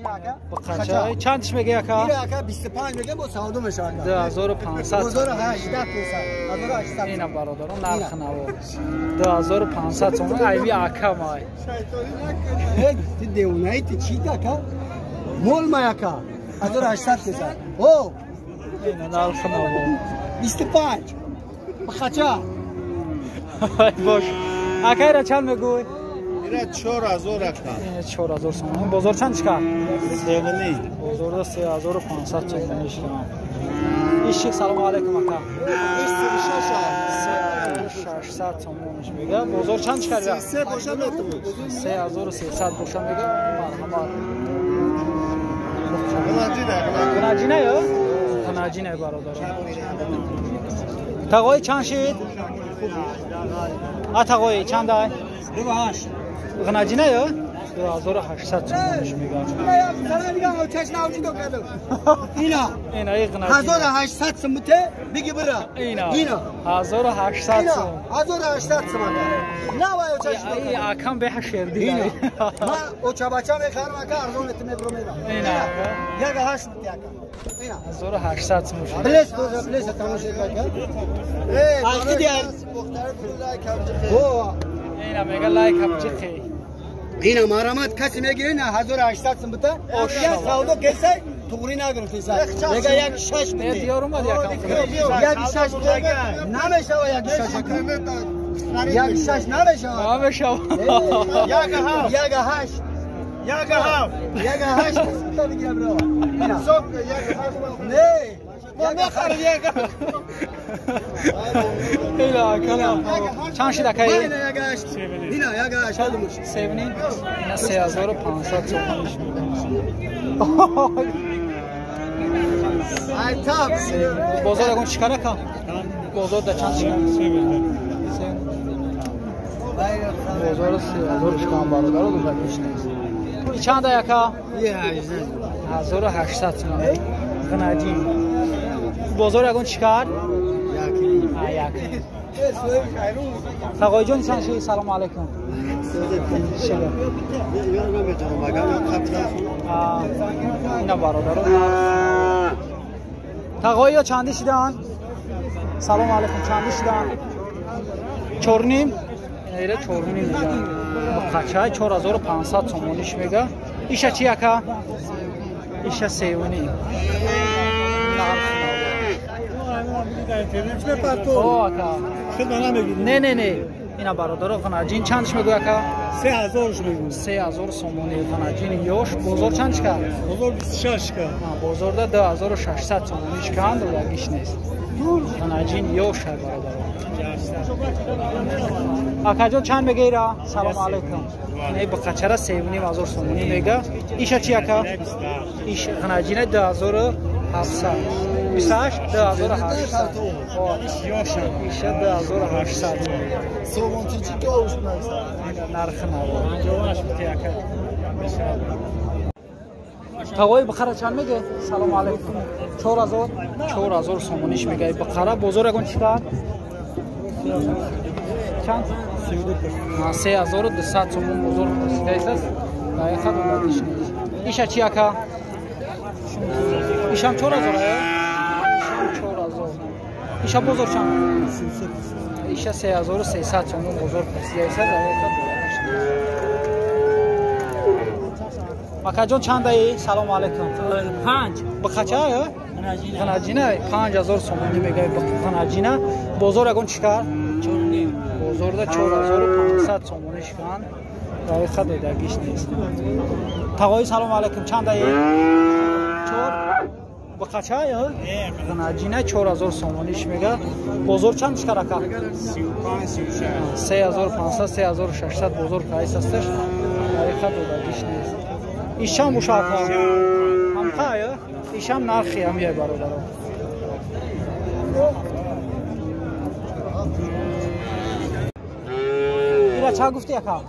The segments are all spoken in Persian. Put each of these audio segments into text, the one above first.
بقچه چندش میگه یکا؟ این یکا 25 میگه با سعودو میشه 2500 2800 اینا برادران نرخ نوو 2500 تومان ایوی اکا مای تی دیونه تی چی دکا مول ما یکا 2800 بزن او اینا نرخ نوو 25 بخچه باش اکا را چند میگوی؟ اینا 4000 اکا 4000 تومان بازار چند چکا؟ سیونی بازار دا 3500 تومانش کنم ایشی سلام علیکم اکا 600 تومانش میگه بازار چند چکا؟ 3 باشه نتون 3300 باشه میگه مرحمت قناجی قناجی یا؟ قناجی نه برادران تقوی چند شید؟ تقوی چند دای؟ 28 قناجی یا؟ 2800 تومانش میگه اینا اینا ای قناجی 1800 سمته بگی برا اینا 1800 اینا تومان 1800 سمته نه وای چش ای اکم به شردی اینا ما او چاباچا میخرم اگه ارزون اتمه برو میرم اینا یک 8 میگه اینا 1800 تومان پلیس تماشا کن ای دیار او اینا میگه لایک هم چخی اینا مرامت کسی میگه اینا 1800 سمته یا سعودو کیسه توری نگرم کیسه میگه یک 6 میده دیار اومد یکم یک 6 نمیشه یک 6 یک 6 نمیشه نمیشه یک 8 یک 8 تا بگیرم برو اینا نه ما نخرم یک اینا کلام چند شده که اینا یک 8 اینا یک 8 حال میشه 7 اینا 3500 تومانش میده ای تاب بازار اگون چیکار کن بازار ده چند چیکار بازار 3000 چیکار برادر رو بگیش نیست چند یکا 1800 تومان قناجی بازار اگون چیکار یک تقوی جان چند سلام علیکم اینا برادر تقوی چندی شدن سلام علیکم چندی شدن چورنیم ایره چورنیم میگه بقچه 4500 تومانش میگه ایشه چی یکا ایشه سیونی نه اینا برادر قناجین چندش میگه اکا 3000 میگم 3000 سومونی قناجین یوش بازار چند چکا بازار 26 کا بازار ده 2600 سومونیش کند و یکیش نیست قناجین یوش برادر اکا جان چند میگه را سلام علیکم نه بقچه 3500 سومونی میگه ایشا چی اکا ایش قناجین 2700 28 2800 ایشه 2800 سومون چی که اوش نرخ نبود جوانش بتیاکه تقوی بقره چند میگه سلام علیکم 4000 سومونیش میگه بقره بازار اگون چیکار چند 3200 سومون بازار پرسیده است دای خد اولادش نیست ایشه چی اکا ایشم 4000 ایشا بازار چند ایشا 3300 تومان بازار پرسیده است دای خد اکا جان چند ای سلام علیکم 5 بخچه ها قناجینه 5000 تومانی میگه قناجینه بازار اگون چیکار بازار ده 4500 تومانیش کن دای خد دگیش نیست تقوی سلام علیکم چند ای 4 بخچه ها قناجینه 4000 تومانیش میگه بازار چند چیکار اکا 3500 3600 بازار پرایس هستش دای خد دگیش نیست ایشان مشاکا هم خواهی ایشان نرخی هم یه برادر ایره چه گفتی اکا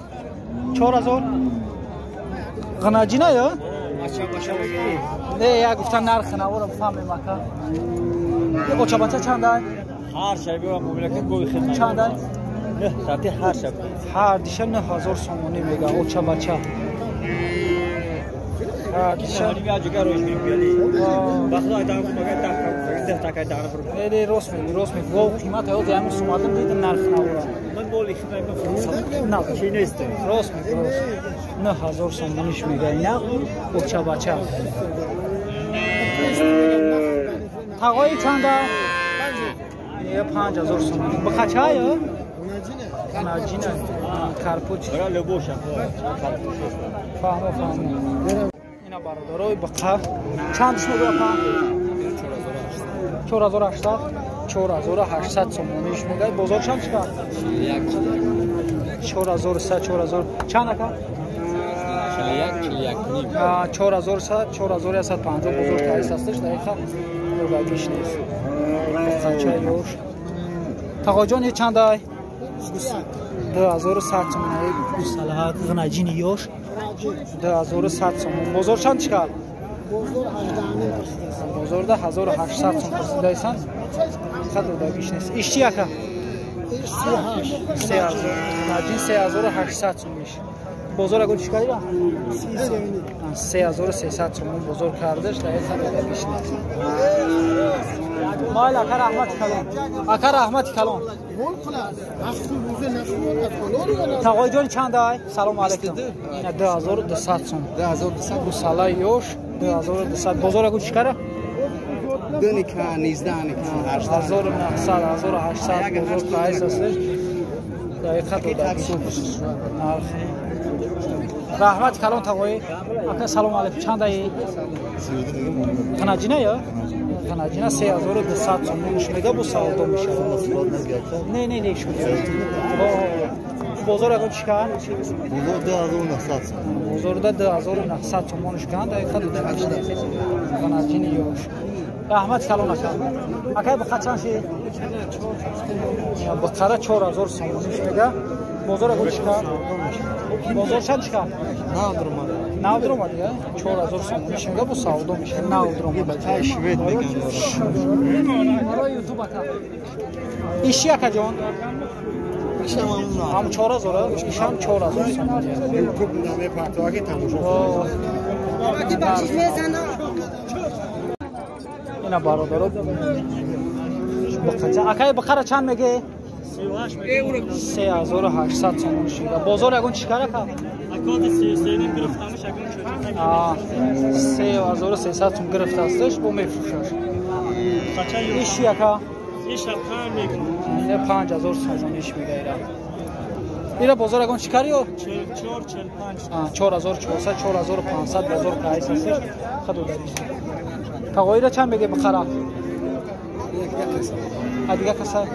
4000 قناجینه یا نه یا گفتن نرخ نورم فهمیم اکا یه قوچه بچه چند های هر شبیه و مملکت گوی خدمت چند های نه ساعتی هر شب هر دیشه 9000 سومونی میگه قوچه بچه شهری بیا جگر روش می‌بینی. باخدا ایتام مگه تاکای دارم برو. نه راست میگی. واو قیمت ها دیگه اومدم دیدم نرخ نبود. من بولی خدای بفرستم. نه چی نیست. راست میگی. 9000 سومونش میگه اینا. بچه. تقای چنده؟ 5000 سومون. بخچه یا؟ ناجینه. کارپوچ. برای لبوش. فهم. اینا برادرای بقا. چندش میگه پا؟ 4800 سومونش میگه. بازار چند چقدر؟ 4100 چند اکا؟ 4150 بزرگ تاییس هستش دقیقا روگیش نیست بخچه یوش تقا جان یه چند های؟ 2100 سومون صلاحات غناجین یوش 2100 سومون بزرگ چند چکار؟ بزرگ 1800 سومون پرسیده ایسان خد روگیش نیست ایش چی اکا؟ 3000 غناجین 3800 سومونش بزرگ اگه چیکاری را؟ 3300 سومون بزرگ کردش در این خرید میشنید مایل اکر رحمت کلان تقای جان چند های؟ سلام علیکم این 2200 سومون 2200 ساله یوش 2200 بزرگ اگه چیکاره؟ 19 1800 بزرگ پاییس هستش در این خرید رحمت کلان تقوی اکا سلام علیکم چند ای غناجینه یا غناجینه 3200 سومونش میگه بو سودا میشه نه شد بازار اگه چیکار بازار 2900 سومونش کند در خود غناجینه یوش رحمت کلان اکا بقا چند شی بقره 4000 سومونش میگه بازار اگه چیکار بازار چند چیکار نه درم دیگه 4000 سومونش میگه بو سودا میشه نه درم شوید میگن برای یوتیوب اکا ایشی اکا جان هم 4000 ایشم 4000 سومون یوتیوب نامه پرتواگی تماشا اینا برادرات بخچه اکای بخره چند میگه 3800 سومون شده بازار اگون چیکار کنه اکاد 33 گرفتمش اگه 3300 سوم گرفته استش بو میفروشش ایش یکا ایش هم میگه 5000 سومونش میگه اینا بازار اگون چیکاریو 4400 4500 بازار پرایس هستش خدو داریش تقویره چند میگه بخره دیگه کسا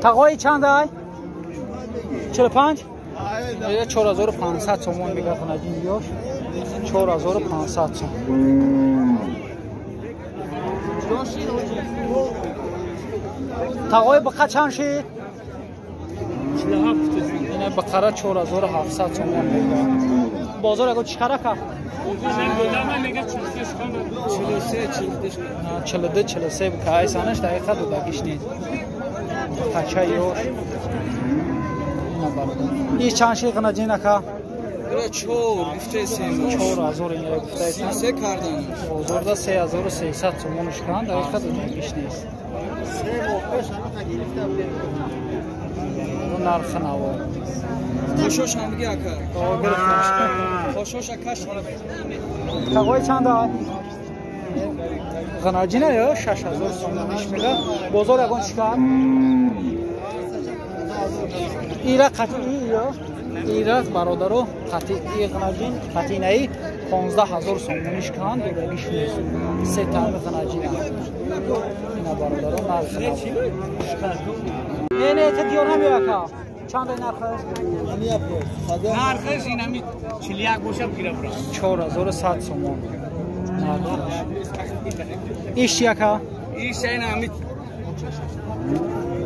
تقوی چند های 45 4500 سومون میگه غناجین یوش 4500 سومون تقوی بقا چند شید 47 اینه بقره 4700 سومون میگه بازار اگه چیکاره که 43 بکای سانش دقیقه دو داگیش نید کچه یوش این چند شی غناجین اکا؟ 4000 این رو گفته ایسان سه کردن بزرده 3300 سومونش کن دقیقه دو داگیش نیست رو نرخ نوار خوشوش هم بگی اکا گرفتنش خوشوش اکاش تقوی چند های؟ غناجینه یا 6000 سومونش میگه بازار اگون چکر؟ ایره قطعی یا ایره برادرو قطعی غناجین قطعی نهی 15000 سومونش کن دوگیش نیست سه تن غناجینه اینا برادرو نرخ نه تا دیار همی اکا چند نرخش؟ نرخش این همی 41 گوشه بگیره برا 4100 سومون نرخش ایش یکا؟ ایش این همی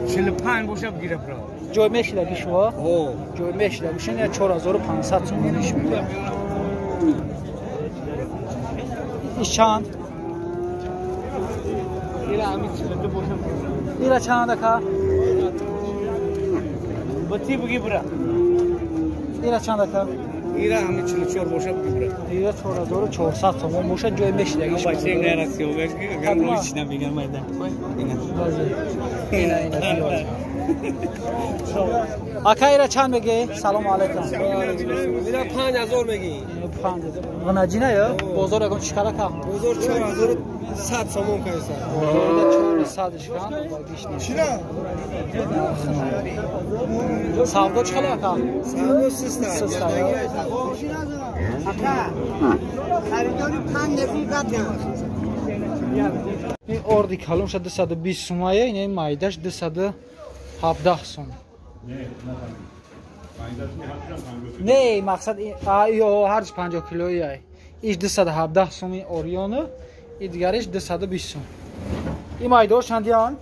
45 گوشه بگیره برا جای میشله بیشوا؟ جای میشله بیشن یا 4500 سومونش میگه ایش چند؟ ایره همی 42 گوشه ایره چند اکا؟ بطی بگی برا ایره چند اکا؟ ایرا همه 44 باشه بگیره. دیگه 4400 تومان باشه جای میشیدگیش. بچه این نرسی و اگر رویش نمیگن میدن. اینا. آقا ایرا چند میگی؟ سلام علیکم. ایرا 5000 میگی. 5000. غناجینه یا؟ بازار اگه چیکار کنم؟ بازار 4100 سامان کایسا. بازار 400 شکن. چرا؟ سودا چقدر کنم؟ سودا 300. آقا خریداری 5 دقیقه این اردی کلم شد 220 سومایه این مایدش 217 سوم. نه مقصد ایو هر 50 کیلویی ای. ایش 217 سوم این اوریانه این دیگرش 220 سوم. این مایداش چندیان؟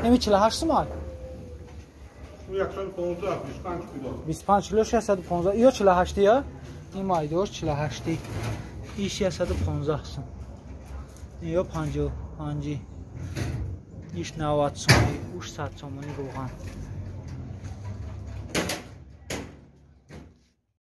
این 48 سوم 25 کیلو 615 ایو 48 یا این مایداش 48 ایش 615 سوم ایو 55 ایش 90 سوم اوش 100 سومانی روغن